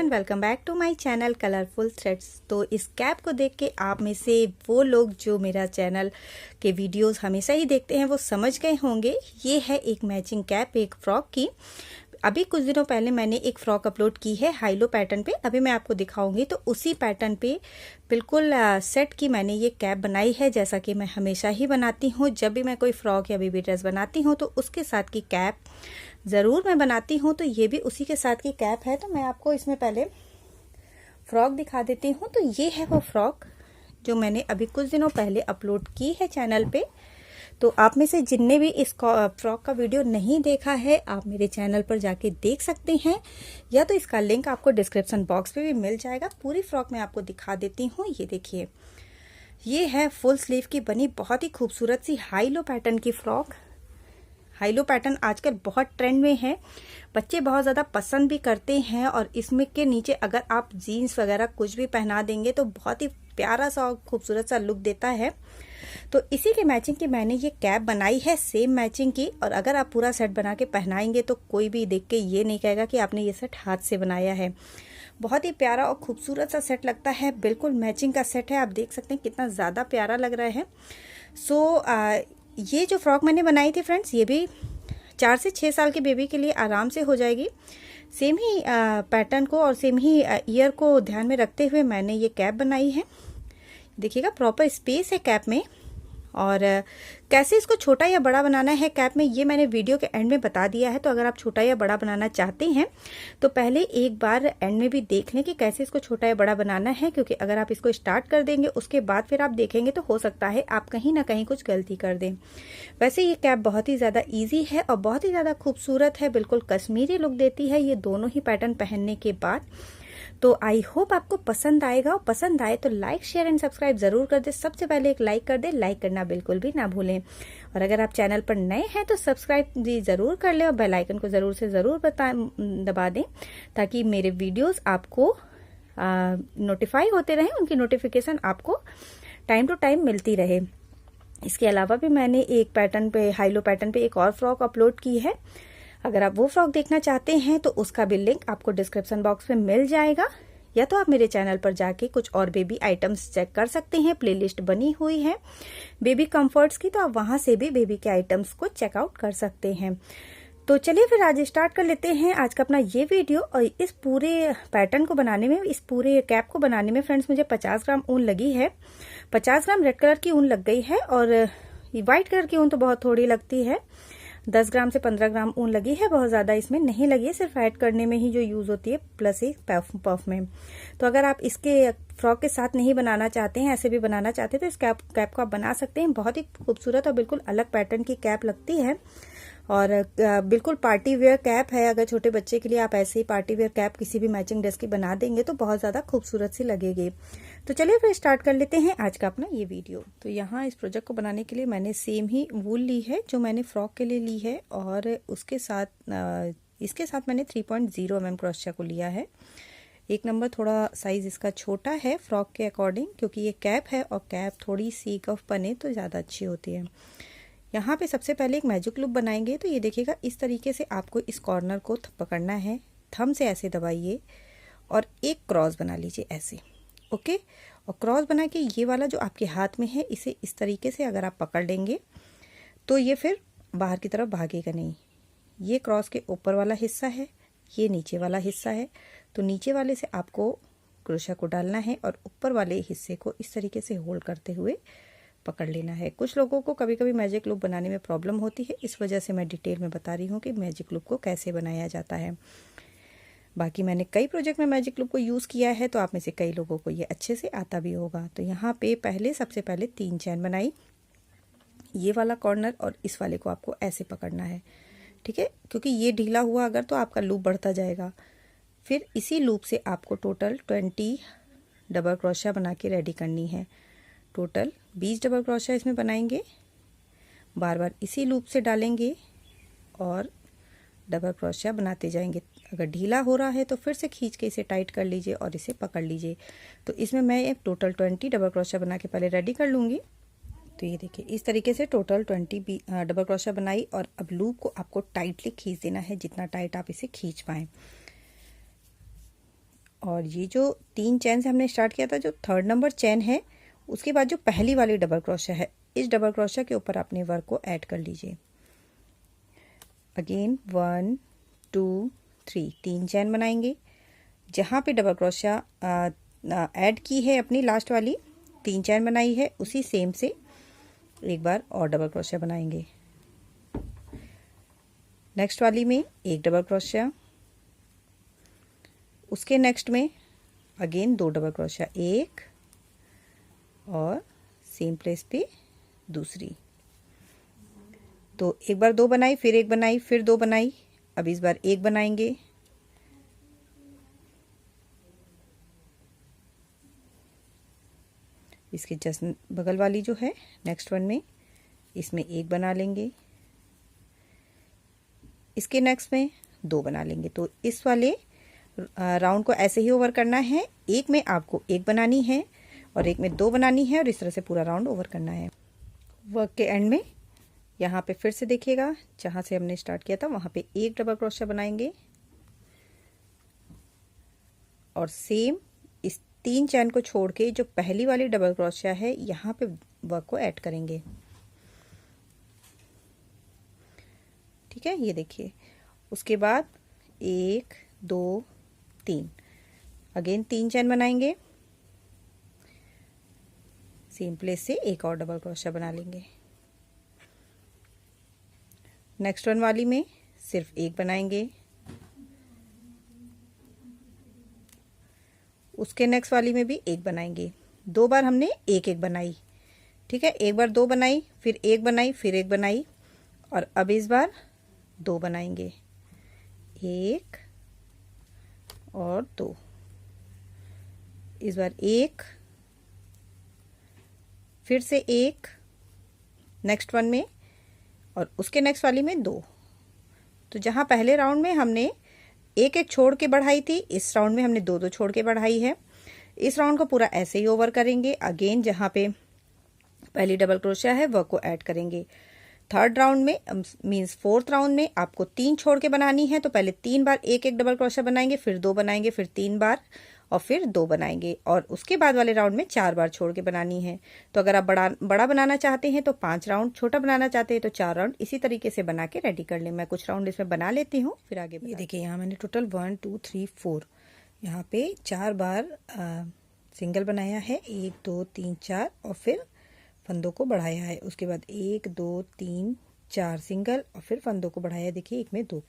Everyone, welcome back to my channel colourful threads. तो इस cap को देख के आप में से वो लोग जो मेरा चैनल के वीडियोस हमेशा ही देखते हैं वो समझ गए होंगे। ये है एक मैचिंग कैप एक फ्रॉक की। अभी कुछ दिनों पहले मैंने एक फ्रॉक अपलोड की है हाईलो पैटर्न पे, अभी मैं आपको दिखाऊंगी। तो उसी पैटर्न पे बिल्कुल सेट की मैंने ये कैप बनाई है, जैसा कि मैं हमेशा ही बनाती हूँ। जब भी मैं कोई फ्रॉक या बेबी ड्रेस बनाती हूँ तो उसके साथ की कैप ज़रूर मैं बनाती हूँ। तो ये भी उसी के साथ की कैप है। तो मैं आपको इसमें पहले फ्रॉक दिखा देती हूँ। तो ये है वो फ्रॉक जो मैंने अभी कुछ दिनों पहले अपलोड की है चैनल पे। तो आप में से जिनने भी इस फ्रॉक का वीडियो नहीं देखा है, आप मेरे चैनल पर जाके देख सकते हैं, या तो इसका लिंक आपको डिस्क्रिप्शन बॉक्स पे भी मिल जाएगा। पूरी फ्रॉक मैं आपको दिखा देती हूँ। ये देखिए, ये है फुल स्लीव की बनी बहुत ही खूबसूरत सी हाई लो पैटर्न की फ्रॉक। हाई लो पैटर्न आजकल बहुत ट्रेंड में है, बच्चे बहुत ज़्यादा पसंद भी करते हैं। और इसमें के नीचे अगर आप जीन्स वगैरह कुछ भी पहना देंगे तो बहुत ही प्यारा सा और खूबसूरत सा लुक देता है। तो इसी के मैचिंग की मैंने ये कैप बनाई है, सेम मैचिंग की। और अगर आप पूरा सेट बना के पहनाएंगे तो कोई भी देख के ये नहीं कहेगा कि आपने ये सेट हाथ से बनाया है। बहुत ही प्यारा और खूबसूरत सा सेट लगता है, बिल्कुल मैचिंग का सेट है। आप देख सकते हैं कितना ज़्यादा प्यारा लग रहा है। ये जो फ्रॉक मैंने बनाई थी फ्रेंड्स, ये भी 4 से 6 साल के बेबी के लिए आराम से हो जाएगी। सेम ही पैटर्न को और सेम ही ईयर को ध्यान में रखते हुए मैंने ये कैप बनाई है। देखिएगा, प्रॉपर स्पेस है कैप में। और कैसे इसको छोटा या बड़ा बनाना है कैप में, ये मैंने वीडियो के एंड में बता दिया है। तो अगर आप छोटा या बड़ा बनाना चाहते हैं तो पहले एक बार एंड में भी देख लें कि कैसे इसको छोटा या बड़ा बनाना है, क्योंकि अगर आप इसको स्टार्ट कर देंगे उसके बाद फिर आप देखेंगे तो हो सकता है आप कहीं ना कहीं कुछ गलती कर दें। वैसे ये कैप बहुत ही ज़्यादा ईजी है और बहुत ही ज़्यादा खूबसूरत है, बिल्कुल कश्मीरी लुक देती है ये दोनों ही पैटर्न पहनने के बाद। तो आई होप आपको पसंद आएगा, और पसंद आए तो लाइक शेयर एंड सब्सक्राइब जरूर कर दे। सबसे पहले एक लाइक कर दे, लाइक करना बिल्कुल भी ना भूलें। और अगर आप चैनल पर नए हैं तो सब्सक्राइब जी जरूर कर लें और बेल आइकन को जरूर से जरूर दबा दें, ताकि मेरे वीडियोस आपको नोटिफाई होते रहें, उनकी नोटिफिकेशन आपको टाइम टू टाइम मिलती रहे। इसके अलावा भी मैंने एक पैटर्न पे हाईलो पैटर्न पे एक और फ्रॉक अपलोड की है। अगर आप वो फ्रॉक देखना चाहते हैं तो उसका भी लिंक आपको डिस्क्रिप्शन बॉक्स में मिल जाएगा, या तो आप मेरे चैनल पर जाके कुछ और बेबी आइटम्स चेक कर सकते हैं। प्लेलिस्ट बनी हुई है बेबी कंफर्ट्स की, तो आप वहां से भी बेबी के आइटम्स को चेकआउट कर सकते हैं। तो चलिए फिर आज स्टार्ट कर लेते हैं आज का अपना ये वीडियो। और इस पूरे पैटर्न को बनाने में, इस पूरे कैप को बनाने में फ्रेंड्स मुझे 50 ग्राम ऊन लगी है। 50 ग्राम रेड कलर की ऊन लग गई है, और व्हाइट कलर की ऊन तो बहुत थोड़ी लगती है। 10 ग्राम से 15 ग्राम ऊन लगी है, बहुत ज़्यादा इसमें नहीं लगी है, सिर्फ ऐड करने में ही जो यूज़ होती है, प्लस एक पफ में। तो अगर आप इसके फ्रॉक के साथ नहीं बनाना चाहते हैं, ऐसे भी बनाना चाहते हैं, तो इस कैप को आप बना सकते हैं। बहुत ही खूबसूरत और बिल्कुल अलग पैटर्न की कैप लगती है, और बिल्कुल पार्टी वेयर कैप है। अगर छोटे बच्चे के लिए आप ऐसे ही पार्टी वेयर कैप किसी भी मैचिंग ड्रेस की बना देंगे तो बहुत ज़्यादा खूबसूरत सी लगेगी। तो चलिए फिर स्टार्ट कर लेते हैं आज का अपना ये वीडियो। तो यहाँ इस प्रोजेक्ट को बनाने के लिए मैंने सेम ही वूल ली है जो मैंने फ्रॉक के लिए ली है, और उसके साथ इसके साथ मैंने 3.0 mm क्रॉस को लिया है। 1 नंबर थोड़ा साइज इसका छोटा है फ्रॉक के अकॉर्डिंग, क्योंकि ये कैप है और कैप थोड़ी सी कफ बने तो ज़्यादा अच्छी होती है। यहाँ पे सबसे पहले एक मैजिक लूप बनाएंगे। तो ये देखिएगा, इस तरीके से आपको इस कॉर्नर को पकड़ना है, थंब से ऐसे दबाइए और एक क्रॉस बना लीजिए ऐसे। ओके, और क्रॉस बना के ये वाला जो आपके हाथ में है, इसे इस तरीके से अगर आप पकड़ लेंगे तो ये फिर बाहर की तरफ भागेगा नहीं। ये क्रॉस के ऊपर वाला हिस्सा है, ये नीचे वाला हिस्सा है। तो नीचे वाले से आपको क्रोशा को डालना है और ऊपर वाले हिस्से को इस तरीके से होल्ड करते हुए पकड़ लेना है। कुछ लोगों को कभी कभी मैजिक लूप बनाने में प्रॉब्लम होती है, इस वजह से मैं डिटेल में बता रही हूँ कि मैजिक लूप को कैसे बनाया जाता है। बाकी मैंने कई प्रोजेक्ट में मैजिक लूप को यूज़ किया है, तो आप में से कई लोगों को ये अच्छे से आता भी होगा। तो यहाँ पे सबसे पहले 3 चैन बनाई, ये वाला कॉर्नर और इस वाले को आपको ऐसे पकड़ना है, ठीक है, क्योंकि ये ढीला हुआ अगर तो आपका लूप बढ़ता जाएगा। फिर इसी लूप से आपको टोटल 20 डबल क्रोशिया बना के रेडी करनी है। टोटल 20 डबल क्रोशिया इसमें बनाएंगे, बार बार इसी लूप से डालेंगे और डबल क्रोशिया बनाते जाएंगे। अगर ढीला हो रहा है तो फिर से खींच के इसे टाइट कर लीजिए और इसे पकड़ लीजिए। तो इसमें मैं एक टोटल 20 डबल क्रोशिया बना के पहले रेडी कर लूँगी। तो ये देखिए, इस तरीके से टोटल 20 डबल क्रोशिया बनाई, और अब लूप को आपको टाइटली खींच देना है, जितना टाइट आप इसे खींच पाएँ। और ये जो 3 चेन से हमने स्टार्ट किया था, जो 3rd नंबर चेन है, उसके बाद जो पहली वाली डबल क्रोशिया है, इस डबल क्रोशिया के ऊपर अपने वर्क को ऐड कर लीजिए। अगेन 1 2 3 3 चेन बनाएंगे। जहाँ पे डबल क्रोशिया ऐड की है अपनी लास्ट वाली 3 चेन बनाई है, उसी सेम से एक बार और डबल क्रोशिया बनाएंगे। नेक्स्ट वाली में एक डबल क्रोशिया, उसके नेक्स्ट में अगेन 2 डबल क्रोशिया, एक और सेम प्लेस पे दूसरी। तो एक बार 2 बनाई, फिर एक बनाई, फिर 2 बनाई, अब इस बार एक बनाएंगे। इसके जस्ट बगल वाली जो है नेक्स्ट वन में, इसमें एक बना लेंगे, इसके नेक्स्ट में 2 बना लेंगे। तो इस वाले राउंड को ऐसे ही ओवर करना है। एक में आपको एक बनानी है और एक में 2 बनानी है, और इस तरह से पूरा राउंड ओवर करना है। वर्क के एंड में यहाँ पे फिर से देखिएगा, जहाँ से हमने स्टार्ट किया था वहाँ पे एक डबल क्रोशिया बनाएंगे और सेम इस 3 चैन को छोड़ के जो पहली वाली डबल क्रोशिया है यहाँ पे वर्क को ऐड करेंगे। ठीक है, ये देखिए। उसके बाद 1 2 3 अगेन 3 चैन बनाएंगे, सेम प्लेस से एक और डबल क्रोशिया बना लेंगे। नेक्स्ट वन वाली में सिर्फ एक बनाएंगे, उसके नेक्स्ट वाली में भी एक बनाएंगे। 2 बार हमने एक एक बनाई। ठीक है, एक बार 2 बनाई, फिर एक बनाई, फिर एक बनाई, और अब इस बार 2 बनाएंगे, 1 और 2। इस बार एक, फिर से एक नेक्स्ट वन में, और उसके नेक्स्ट वाली में 2। तो जहाँ पहले राउंड में हमने एक एक छोड़ के बढ़ाई थी, इस राउंड में हमने 2 2 छोड़ के बढ़ाई है। इस राउंड को पूरा ऐसे ही ओवर करेंगे। अगेन जहाँ पे पहली डबल क्रोशिया है वर्क को ऐड करेंगे। 3rd राउंड में मीन्स 4th राउंड में आपको 3 छोड़ के बनानी है, तो पहले 3 बार एक एक डबल क्रोशिया बनाएंगे, फिर 2 बनाएंगे, फिर 3 बार और फिर 2 बनाएंगे, और उसके बाद वाले राउंड में 4 बार छोड़ के बनानी है। तो अगर आप बड़ा बनाना चाहते हैं तो 5 राउंड, छोटा बनाना चाहते हैं तो 4 राउंड, इसी तरीके से बना के रेडी कर लें। मैं कुछ राउंड इसमें बना लेती हूँ, फिर आगे। ये देखिए, यहाँ मैंने टोटल 1 2 3 4 यहाँ पे 4 बार सिंगल बनाया है, 1 2 3 4, और फिर फंदों को बढ़ाया है। उसके बाद 1 2 3 4 सिंगल, और फिर फंदों को बढ़ाया। देखिए, एक में 2,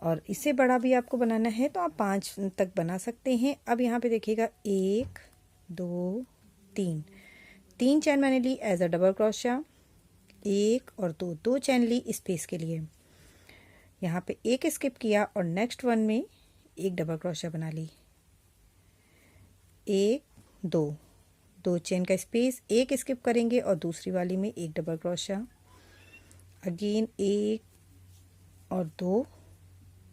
और इससे बड़ा भी आपको बनाना है तो आप 5 तक बना सकते हैं। अब यहाँ पे देखिएगा 1 2 3 चैन मैंने ली एज अ डबल क्रोशिया, 1 और 2 चैन ली स्पेस के लिए। यहाँ पे एक स्किप किया और नेक्स्ट वन में एक डबल क्रोशिया बना ली, 1 2 चेन का स्पेस, एक स्किप करेंगे और दूसरी वाली में एक डबल क्रोशिया, अगेन 1 और 2,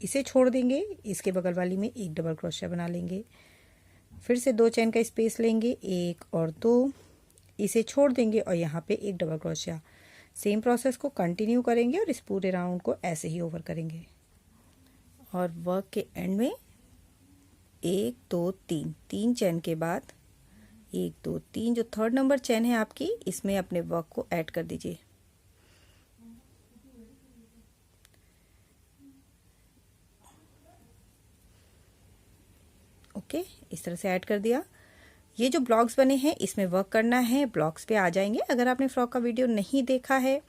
इसे छोड़ देंगे, इसके बगल वाली में एक डबल क्रोशिया बना लेंगे, फिर से 2 चेन का स्पेस लेंगे, 1 और 2, इसे छोड़ देंगे और यहाँ पे एक डबल क्रोशिया। सेम प्रोसेस को कंटिन्यू करेंगे और इस पूरे राउंड को ऐसे ही ओवर करेंगे। और वर्क के एंड में 1 2 3 चेन के बाद 1 2 3 जो 3rd नंबर चेन है आपकी, इसमें अपने वर्क को ऐड कर दीजिए। ओके, इस तरह से ऐड कर दिया। ये जो ब्लॉक्स बने हैं इसमें वर्क करना है, ब्लॉक्स पे आ जाएंगे। अगर आपने फ्रॉक का वीडियो नहीं देखा है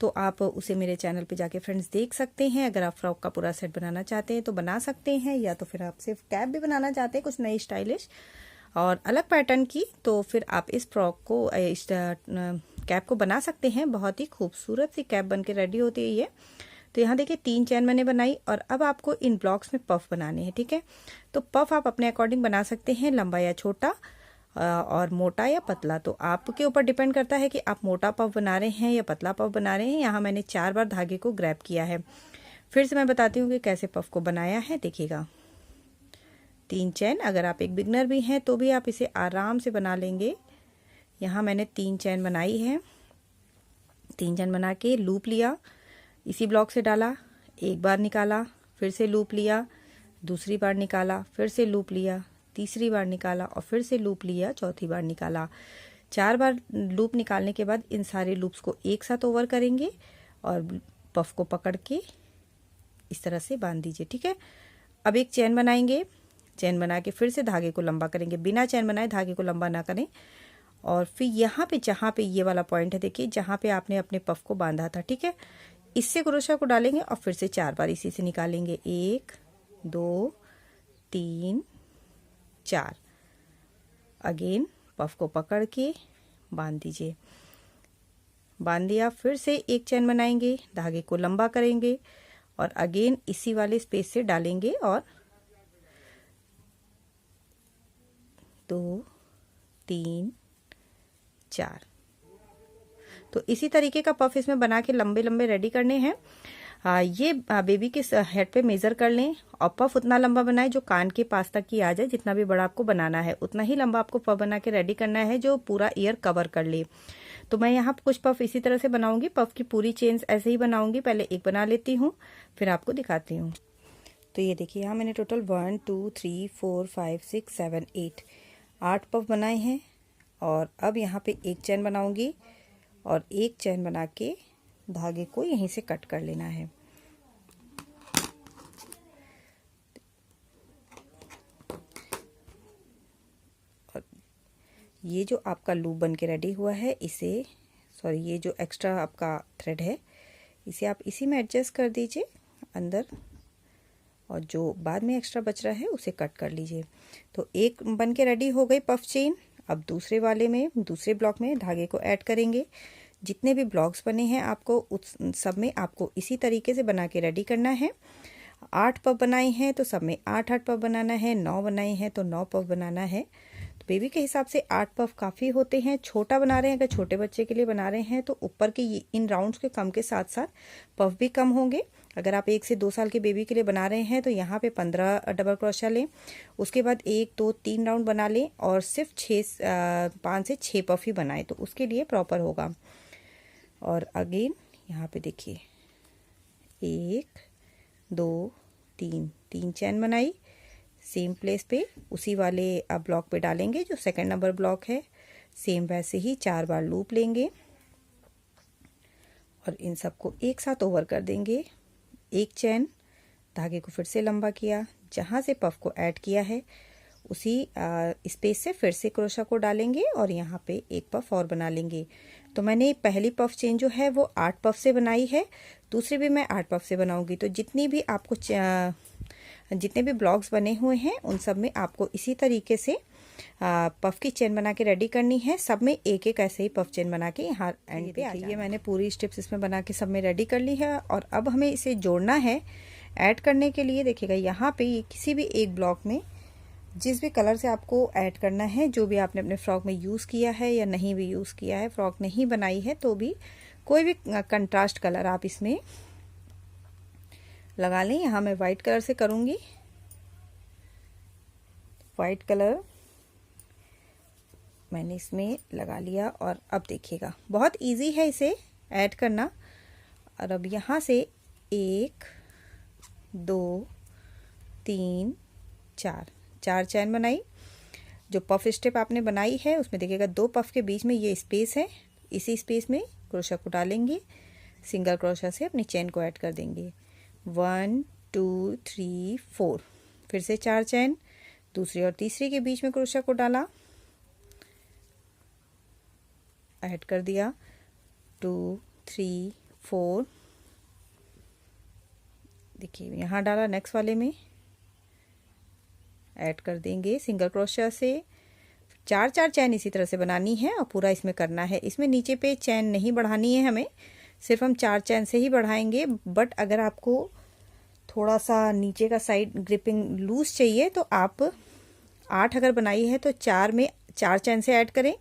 तो आप उसे मेरे चैनल पे जाके फ्रेंड्स देख सकते हैं। अगर आप फ्रॉक का पूरा सेट बनाना चाहते हैं तो बना सकते हैं, या तो फिर आप सिर्फ कैप भी बनाना चाहते हैं कुछ नई स्टाइलिश और अलग पैटर्न की, तो फिर आप इस फ्रॉक को, इस कैप को बना सकते हैं। बहुत ही खूबसूरत सी कैप बन के रेडी होती है ये। तो यहाँ देखिए 3 चैन मैंने बनाई, और अब आपको इन ब्लॉक्स में पफ बनाने हैं। ठीक है, तो पफ आप अपने अकॉर्डिंग बना सकते हैं, लंबा या छोटा, और मोटा या पतला। तो आपके ऊपर डिपेंड करता है कि आप मोटा पफ बना रहे हैं या पतला पफ बना रहे हैं। यहाँ मैंने 4 बार धागे को ग्रैब किया है। फिर से मैं बताती हूँ कि कैसे पफ को बनाया है। देखिएगा, 3 चैन, अगर आप एक बिगनर भी हैं तो भी आप इसे आराम से बना लेंगे। यहाँ मैंने 3 चैन बनाई है, 3 चैन बना के लूप लिया, इसी ब्लॉक से डाला, एक बार निकाला, फिर से लूप लिया, दूसरी बार निकाला, फिर से लूप लिया, तीसरी बार निकाला और फिर से लूप लिया, चौथी बार निकाला। 4 बार लूप निकालने के बाद इन सारे लूप्स को एक साथ ओवर करेंगे और पफ को पकड़ के इस तरह से बांध दीजिए। ठीक है, अब एक चेन बनाएंगे। चेन बना के फिर से धागे को लंबा करेंगे, बिना चेन बनाए धागे को लंबा ना करें। और फिर यहाँ पे जहाँ पे ये वाला पॉइंट है, देखिए जहाँ पे आपने अपने पफ को बांधा था, ठीक है, इससे क्रोशा को डालेंगे और फिर से 4 बार इसी से निकालेंगे। 1 2 3 4। अगेन पफ को पकड़ के बांध दीजिए। बांध दिया, फिर से एक चेन बनाएंगे, धागे को लंबा करेंगे और अगेन इसी वाले स्पेस से डालेंगे और 2 3 4। तो इसी तरीके का पफ इसमें बना के लंबे लंबे रेडी करने हैं। ये बेबी के हेड पे मेज़र कर लें और पफ उतना लंबा बनाएं जो कान के पास तक की आ जाए। जितना भी बड़ा आपको बनाना है उतना ही लंबा आपको पफ बना के रेडी करना है जो पूरा ईयर कवर कर ले। तो मैं यहाँ कुछ पफ इसी तरह से बनाऊंगी। पफ की पूरी चेन्स ऐसे ही बनाऊंगी। पहले एक बना लेती हूँ, फिर आपको दिखाती हूँ। तो ये देखिए, यहाँ मैंने टोटल 1 2 3 4 5 6 7 8 पफ बनाए हैं। और अब यहाँ पे एक चैन बनाऊंगी और एक चैन बना के धागे को यहीं से कट कर लेना है। और ये जो आपका लूप बन के रेडी हुआ है, इसे ये जो एक्स्ट्रा आपका थ्रेड है इसे आप इसी में एडजस्ट कर दीजिए अंदर, और जो बाद में एक्स्ट्रा बच रहा है उसे कट कर लीजिए। तो एक बन के रेडी हो गई पफ चेन। अब दूसरे वाले में, दूसरे ब्लॉक में धागे को ऐड करेंगे। जितने भी ब्लॉक्स बने हैं आपको उस सब में आपको इसी तरीके से बना के रेडी करना है। 8 पफ बनाए हैं तो सब में 8 पफ बनाना है। 9 बनाए हैं तो 9 पफ बनाना है। तो बेबी के हिसाब से 8 पफ काफ़ी होते हैं। छोटा बना रहे हैं, अगर छोटे बच्चे के लिए बना रहे हैं तो ऊपर के इन राउंड्स के कम के साथ साथ पफ भी कम होंगे। अगर आप 1 से 2 साल के बेबी के लिए बना रहे हैं तो यहाँ पे 15 डबल क्रोशा लें। उसके बाद 1 2 3 राउंड बना लें और सिर्फ 5 से 6 पफ ही बनाएं, तो उसके लिए प्रॉपर होगा। और अगेन यहाँ पे देखिए 1 2 3 चैन बनाई, सेम प्लेस पे उसी वाले ब्लॉक पे डालेंगे जो सेकंड नंबर ब्लॉक है। सेम वैसे ही 4 बार लूप लेंगे और इन सबको एक साथ ओवर कर देंगे। एक चैन, धागे को फिर से लंबा किया, जहाँ से पफ को ऐड किया है उसी स्पेस से फिर से क्रोशा को डालेंगे और यहाँ पे एक पफ और बना लेंगे। तो मैंने पहली पफ चेन जो है वो 8 पफ से बनाई है, दूसरी भी मैं 8 पफ से बनाऊंगी। तो जितनी भी आपको जितने भी ब्लॉक्स बने हुए हैं उन सब में आपको इसी तरीके से पफ की चेन बना के रेडी करनी है। सब में एक एक ऐसे ही पफ चेन बना के यहाँ एंड पे आ जाए। ये मैंने पूरी स्टेप्स इसमें बना के सब में रेडी कर ली है और अब हमें इसे जोड़ना है। ऐड करने के लिए देखिएगा यहाँ पे ये किसी भी एक ब्लॉक में जिस भी कलर से आपको ऐड करना है, जो भी आपने अपने फ्रॉक में यूज़ किया है या नहीं भी यूज़ किया है, फ्रॉक नहीं बनाई है तो भी कोई भी कंट्रास्ट कलर आप इसमें लगा लें। यहाँ मैं वाइट कलर से करूँगी। वाइट कलर मैंने इसमें लगा लिया और अब देखिएगा बहुत इजी है इसे ऐड करना। और अब यहाँ से 1 2 3 4 चैन बनाई। जो पफ स्टेप आपने बनाई है उसमें देखिएगा 2 पफ के बीच में ये स्पेस है, इसी स्पेस में क्रोशा को डालेंगे, सिंगल क्रोशा से अपनी चैन को ऐड कर देंगे। 1 2 3 4, फिर से 4 चैन, दूसरी और तीसरी के बीच में क्रोशा को डाला, ऐड कर दिया। 2 3 4, देखिए यहाँ डाला, नेक्स्ट वाले में ऐड कर देंगे सिंगल क्रोशिया से। 4 चैन इसी तरह से बनानी है और पूरा इसमें करना है। इसमें नीचे पे चैन नहीं बढ़ानी है हमें, सिर्फ हम 4 चैन से ही बढ़ाएंगे। बट अगर आपको थोड़ा सा नीचे का साइड ग्रिपिंग लूज चाहिए तो आप 8 अगर बनाई है तो 4 में 4 चैन से ऐड करें,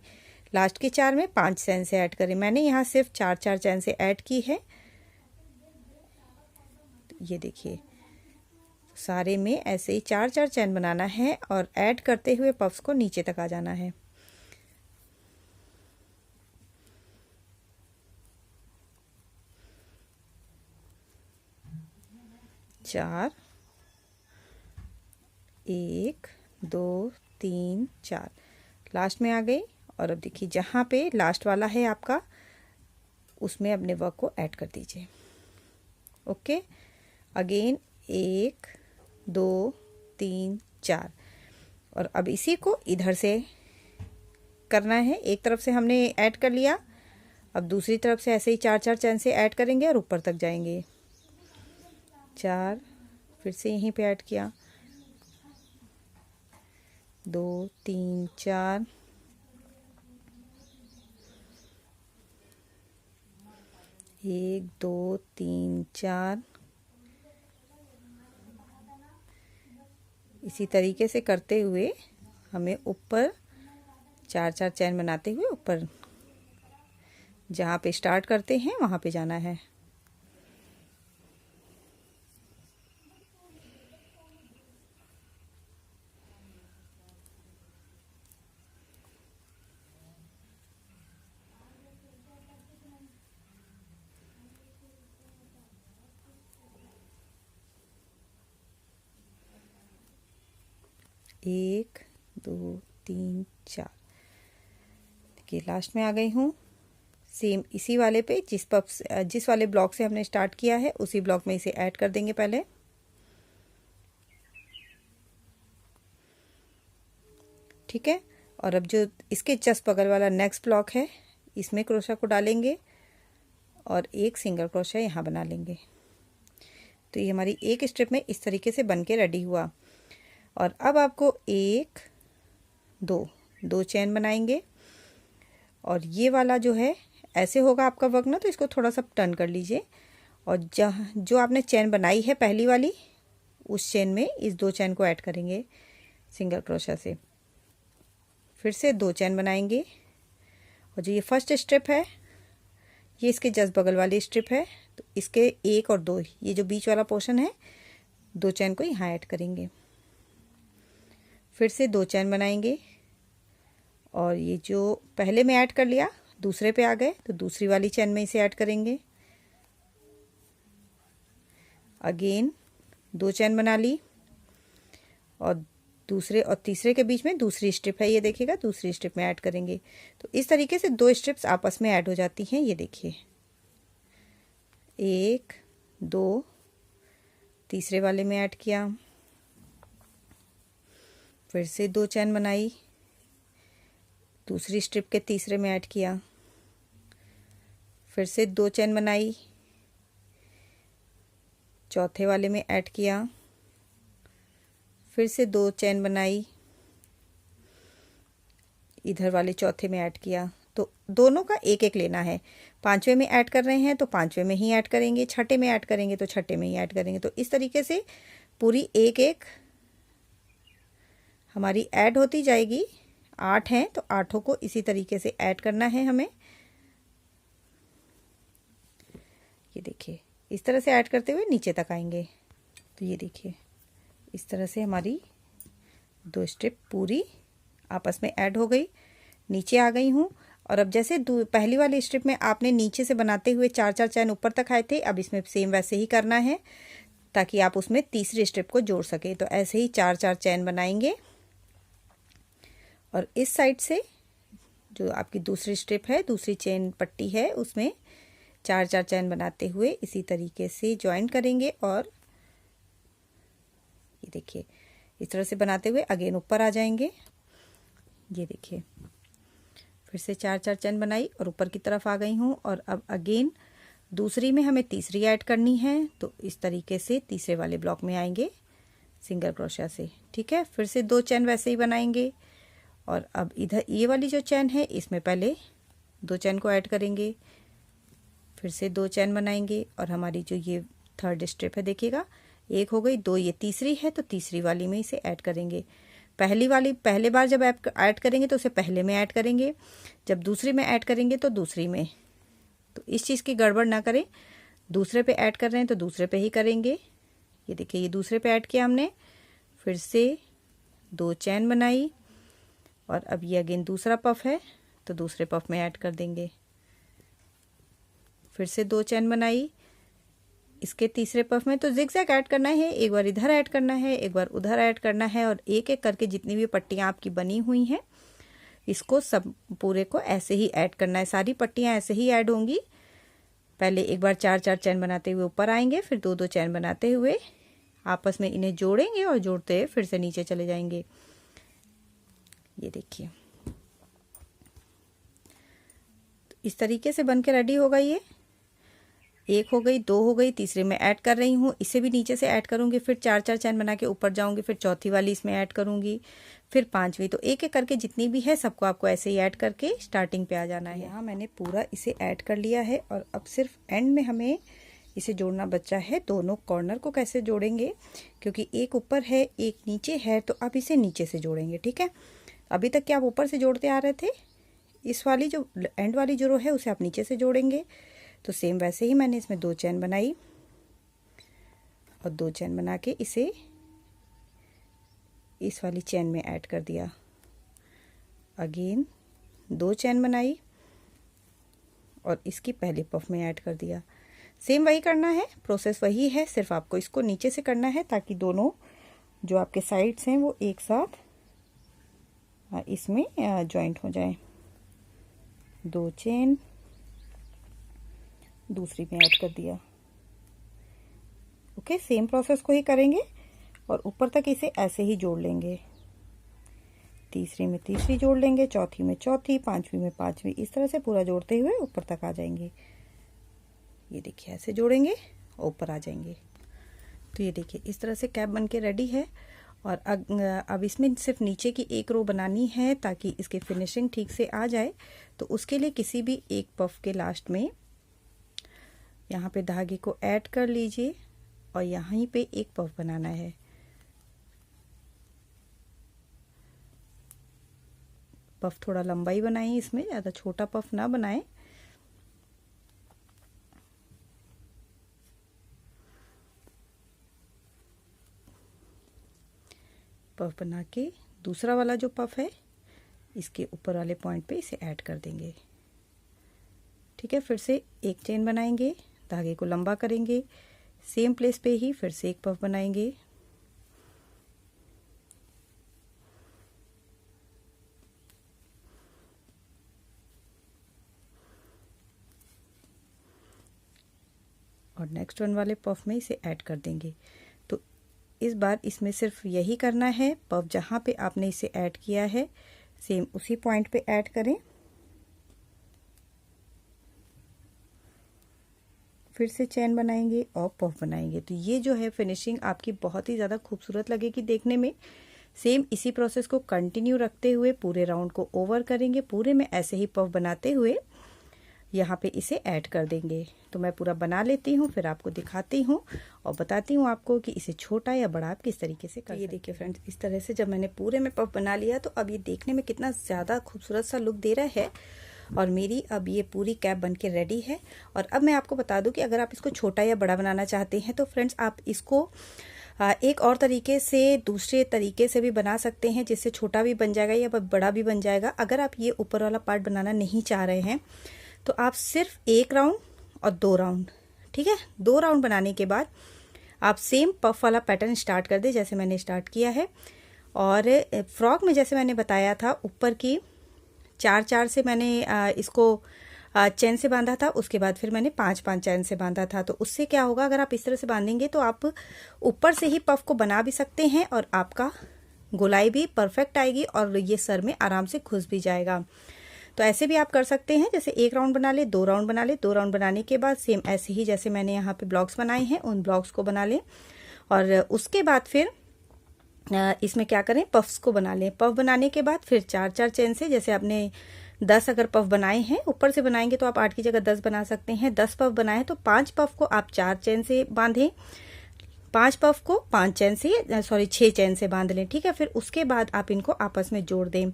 लास्ट के 4 में 5 चैन से ऐड करें। मैंने यहाँ सिर्फ 4 चैन से ऐड की है। ये देखिए सारे में ऐसे ही 4 चैन बनाना है और ऐड करते हुए पफ्स को नीचे तक आ जाना है। चार 1 2 3 4 लास्ट में आ गई। और अब देखिए जहाँ पे लास्ट वाला है आपका, उसमें अपने वर्क को ऐड कर दीजिए। Okay, again 1 2 3 4। और अब इसी को इधर से करना है। एक तरफ से हमने ऐड कर लिया, अब दूसरी तरफ से ऐसे ही 4 चैन से ऐड करेंगे और ऊपर तक जाएंगे। 4, फिर से यहीं पे ऐड किया, 2 3 4, 1 2 3 4। इसी तरीके से करते हुए हमें ऊपर 4 चैन बनाते हुए ऊपर जहाँ पे स्टार्ट करते हैं वहाँ पे जाना है। एक 2 3 4। देखिए लास्ट में आ गई हूँ। सेम इसी वाले पे जिस वाले ब्लॉक से हमने स्टार्ट किया है उसी ब्लॉक में इसे ऐड कर देंगे पहले। ठीक है, और अब जो इसके जस्ट बगल वाला नेक्स्ट ब्लॉक है इसमें क्रोशा को डालेंगे और एक सिंगल क्रोशा यहाँ बना लेंगे। तो ये हमारी एक स्ट्रिप में इस तरीके से बन के रेडी हुआ। और अब आपको 1 2 चैन बनाएंगे और ये वाला जो है ऐसे होगा आपका वर्क ना, तो इसको थोड़ा सा टर्न कर लीजिए और जो आपने चैन बनाई है पहली वाली उस चैन में इस 2 चैन को ऐड करेंगे सिंगल क्रोशा से। फिर से 2 चैन बनाएंगे और जो ये फर्स्ट स्ट्रिप है ये इसके जस्ट बगल वाली स्ट्रिप है, तो इसके 1 और 2 ये जो बीच वाला पोर्शन है 2 चैन को यहाँ ऐड करेंगे। फिर से 2 चैन बनाएंगे और ये जो पहले में ऐड कर लिया दूसरे पे आ गए तो दूसरी वाली चैन में इसे ऐड करेंगे। अगेन 2 चैन बना ली और दूसरे और तीसरे के बीच में दूसरी स्ट्रिप है, ये देखिएगा दूसरी स्ट्रिप में ऐड करेंगे। तो इस तरीके से 2 स्ट्रिप्स आपस में ऐड हो जाती हैं। ये देखिए 1 2 तीसरे वाले में ऐड किया, फिर से 2 चैन बनाई, दूसरी स्ट्रिप के तीसरे में ऐड किया, फिर से 2 चैन बनाई, चौथे वाले में ऐड किया, फिर से 2 चैन बनाई, इधर वाले चौथे में ऐड किया। तो दोनों का एक एक लेना है। 5वें में ऐड कर रहे हैं तो 5वें में ही ऐड करेंगे, छठे में ऐड करेंगे तो छठे में ही ऐड करेंगे। तो इस तरीके से पूरी एक एक हमारी ऐड होती जाएगी। 8 हैं तो 8 को इसी तरीके से ऐड करना है हमें। ये देखिए इस तरह से ऐड करते हुए नीचे तक आएंगे। तो ये देखिए इस तरह से हमारी 2 स्ट्रिप पूरी आपस में ऐड हो गई, नीचे आ गई हूँ। और अब जैसे पहली वाली स्ट्रिप में आपने नीचे से बनाते हुए 4 चैन ऊपर तक आए थे, अब इसमें सेम वैसे ही करना है ताकि आप उसमें तीसरी स्ट्रिप को जोड़ सके। तो ऐसे ही 4 चैन बनाएंगे और इस साइड से जो आपकी दूसरी स्ट्रिप है, दूसरी चेन पट्टी है, उसमें 4 चैन बनाते हुए इसी तरीके से ज्वाइन करेंगे। और ये देखिए इस तरह से बनाते हुए अगेन ऊपर आ जाएंगे। ये देखिए फिर से 4 चैन बनाई और ऊपर की तरफ आ गई हूँ। और अब अगेन दूसरी में हमें तीसरी ऐड करनी है, तो इस तरीके से तीसरे वाले ब्लॉक में आएंगे सिंगल क्रोशिया से। ठीक है, फिर से 2 चैन वैसे ही बनाएंगे और अब इधर ये वाली जो चैन है इसमें पहले 2 चैन को ऐड करेंगे, फिर से 2 चैन बनाएंगे और हमारी जो ये थर्ड स्ट्रिप है देखिएगा 1 हो गई, 2 ये तीसरी है तो तीसरी वाली में इसे ऐड करेंगे। पहली वाली पहले बार जब आप ऐड करेंगे तो उसे पहले में ऐड करेंगे, जब दूसरी में ऐड करेंगे तो दूसरी में। तो इस चीज़ की गड़बड़ ना करें, दूसरे पे ऐड कर रहे हैं तो दूसरे पे ही करेंगे। ये देखिए ये दूसरे पे ऐड किया हमने, फिर से 2 चैन बनाई और अब ये अगेन दूसरा पफ है तो दूसरे पफ में ऐड कर देंगे, फिर से 2 चैन बनाई, इसके तीसरे पफ में तो जिगजैग ऐड करना है, एक बार इधर ऐड करना है, एक बार उधर ऐड करना है, और एक एक करके जितनी भी पट्टियाँ आपकी बनी हुई हैं इसको सब पूरे को ऐसे ही ऐड करना है। सारी पट्टियाँ ऐसे ही ऐड होंगी। पहले एक बार 4-4 चैन बनाते हुए ऊपर आएंगे, फिर 2-2 चैन बनाते हुए आपस में इन्हें जोड़ेंगे और जोड़ते हुए फिर से नीचे चले जाएंगे। ये देखिए तो इस तरीके से बन के रेडी होगा। ये एक हो गई, दो हो गई, तीसरे में ऐड कर रही हूँ, इसे भी नीचे से ऐड करूँगी, फिर 4-4 चैन बना के ऊपर जाऊँगी, फिर चौथी वाली इसमें ऐड करूँगी, फिर पांचवी। तो एक एक करके जितनी भी है सबको आपको ऐसे ही ऐड करके स्टार्टिंग पे आ जाना है। यहाँ मैंने पूरा इसे ऐड कर लिया है और अब सिर्फ एंड में हमें इसे जोड़ना बचा है। दोनों कॉर्नर को कैसे जोड़ेंगे, क्योंकि एक ऊपर है एक नीचे है, तो अब इसे नीचे से जोड़ेंगे। ठीक है, अभी तक क्या आप ऊपर से जोड़ते आ रहे थे, इस वाली जो एंड वाली जो रो है उसे आप नीचे से जोड़ेंगे। तो सेम वैसे ही मैंने इसमें 2 चैन बनाई और 2 चैन बना के इसे इस वाली चैन में ऐड कर दिया। अगेन 2 चैन बनाई और इसकी पहले पफ में ऐड कर दिया। सेम वही करना है, प्रोसेस वही है, सिर्फ आपको इसको नीचे से करना है ताकि दोनों जो आपके साइड्स हैं वो एक साथ इसमें जॉइंट हो जाए। 2 चेन दूसरी में ऐड कर दिया। ओके, सेम प्रोसेस को ही करेंगे और ऊपर तक इसे ऐसे ही जोड़ लेंगे। तीसरी में तीसरी जोड़ लेंगे, चौथी में चौथी, पांचवी में पांचवी, इस तरह से पूरा जोड़ते हुए ऊपर तक आ जाएंगे। ये देखिए ऐसे जोड़ेंगे और ऊपर आ जाएंगे। तो ये देखिए इस तरह से कैप बन के रेडी है। और अब इसमें सिर्फ नीचे की एक रो बनानी है ताकि इसकी फिनिशिंग ठीक से आ जाए। तो उसके लिए किसी भी एक पफ के लास्ट में यहाँ पे धागे को ऐड कर लीजिए और यहीं पे एक पफ बनाना है। पफ थोड़ा लंबा ही बनाएं, इसमें ज़्यादा छोटा पफ ना बनाएं। पफ बना के दूसरा वाला जो पफ है इसके ऊपर वाले पॉइंट पे इसे ऐड कर देंगे। ठीक है, फिर से एक चेन बनाएंगे, धागे को लंबा करेंगे, सेम प्लेस पे ही फिर से एक पफ बनाएंगे। और नेक्स्ट वन वाले पफ में इसे ऐड कर देंगे। तो इस बार इसमें सिर्फ यही करना है, पफ जहाँ पे आपने इसे ऐड किया है सेम उसी पॉइंट पे ऐड करें। फिर से चैन बनाएंगे और पफ बनाएंगे। तो ये जो है फिनिशिंग आपकी बहुत ही ज़्यादा खूबसूरत लगेगी देखने में। सेम इसी प्रोसेस को कंटिन्यू रखते हुए पूरे राउंड को ओवर करेंगे, पूरे में ऐसे ही पफ बनाते हुए यहाँ पे इसे ऐड कर देंगे। तो मैं पूरा बना लेती हूँ, फिर आपको दिखाती हूँ और बताती हूँ आपको कि इसे छोटा या बड़ा आप किस तरीके से कर। ये देखिए फ्रेंड्स, इस तरह से जब मैंने पूरे में पफ बना लिया तो अब ये देखने में कितना ज़्यादा खूबसूरत सा लुक दे रहा है। और मेरी अब ये पूरी कैप बन के रेडी है। और अब मैं आपको बता दूं कि अगर आप इसको छोटा या बड़ा बनाना चाहते हैं तो फ्रेंड्स आप इसको एक और तरीके से, दूसरे तरीके से भी बना सकते हैं, जिससे छोटा भी बन जाएगा या बड़ा भी बन जाएगा। अगर आप ये ऊपर वाला पार्ट बनाना नहीं चाह रहे हैं तो आप सिर्फ 1 राउंड और 2 राउंड, ठीक है, 2 राउंड बनाने के बाद आप सेम पफ वाला पैटर्न स्टार्ट कर दे जैसे मैंने स्टार्ट किया है। और फ्रॉक में जैसे मैंने बताया था ऊपर की 4-4 से मैंने इसको चैन से बांधा था, उसके बाद फिर मैंने 5-5 चैन से बांधा था। तो उससे क्या होगा, अगर आप इस तरह से बांधेंगे तो आप ऊपर से ही पफ को बना भी सकते हैं और आपका गोलाई भी परफेक्ट आएगी और ये सर में आराम से घुस भी जाएगा। तो ऐसे भी आप कर सकते हैं, जैसे 1 राउंड बना ले, 2 राउंड बना ले, 2 राउंड बनाने के बाद सेम ऐसे ही जैसे मैंने यहाँ पे ब्लॉक्स बनाए हैं उन ब्लॉक्स को बना लें। और उसके बाद फिर इसमें क्या करें, पफ्स को बना लें। पफ बनाने के बाद फिर 4-4 चेन से, जैसे आपने 10 अगर पफ बनाए हैं, ऊपर से बनाएंगे तो आप 8 की जगह 10 बना सकते हैं। 10 पफ बनाए तो 5 पफ को आप 4 चेन से बांधें, 5 पफ को 5 चेन से 6 चेन से बांध लें। ठीक है, फिर उसके बाद आप इनको आपस में जोड़ दें।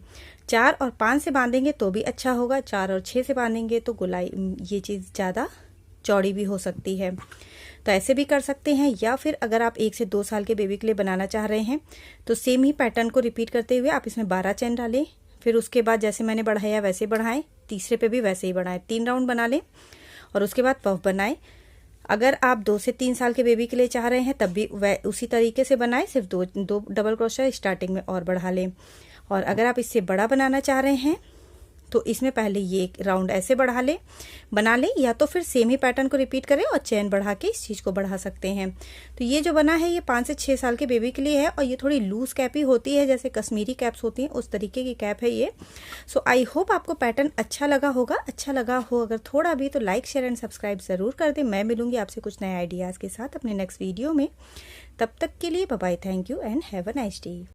4 और 5 से बांधेंगे तो भी अच्छा होगा, 4 और 6 से बांधेंगे तो गोलाई ये चीज़ ज़्यादा चौड़ी भी हो सकती है। तो ऐसे भी कर सकते हैं। या फिर अगर आप 1 से 2 साल के बेबी के लिए बनाना चाह रहे हैं तो सेम ही पैटर्न को रिपीट करते हुए आप इसमें 12 चेन डालें। फिर उसके बाद जैसे मैंने बढ़ाया वैसे बढ़ाएं, तीसरे पे भी वैसे ही बढ़ाएं, 3 राउंड बना लें और उसके बाद पफ बनाएं। अगर आप 2 से 3 साल के बेबी के लिए चाह रहे हैं तब भी उसी तरीके से बनाएं, सिर्फ दो डबल क्रोशा स्टार्टिंग में और बढ़ा लें। और अगर आप इससे बड़ा बनाना चाह रहे हैं तो इसमें पहले ये एक राउंड ऐसे बना लें, या तो फिर सेम ही पैटर्न को रिपीट करें और चेन बढ़ा के इस चीज़ को बढ़ा सकते हैं। तो ये जो बना है ये 5 से 6 साल के बेबी के लिए है, और ये थोड़ी लूज कैप ही होती है, जैसे कश्मीरी कैप्स होती हैं उस तरीके की कैप है ये। सो आई होप आपको पैटर्न अच्छा लगा होगा। अच्छा लगा हो अगर थोड़ा भी तो लाइक शेयर एंड सब्सक्राइब ज़रूर कर दें। मैं मिलूंगी आपसे कुछ नए आइडियाज़ के साथ अपने नेक्स्ट वीडियो में। तब तक के लिए bye bye, thank you and have a nice day.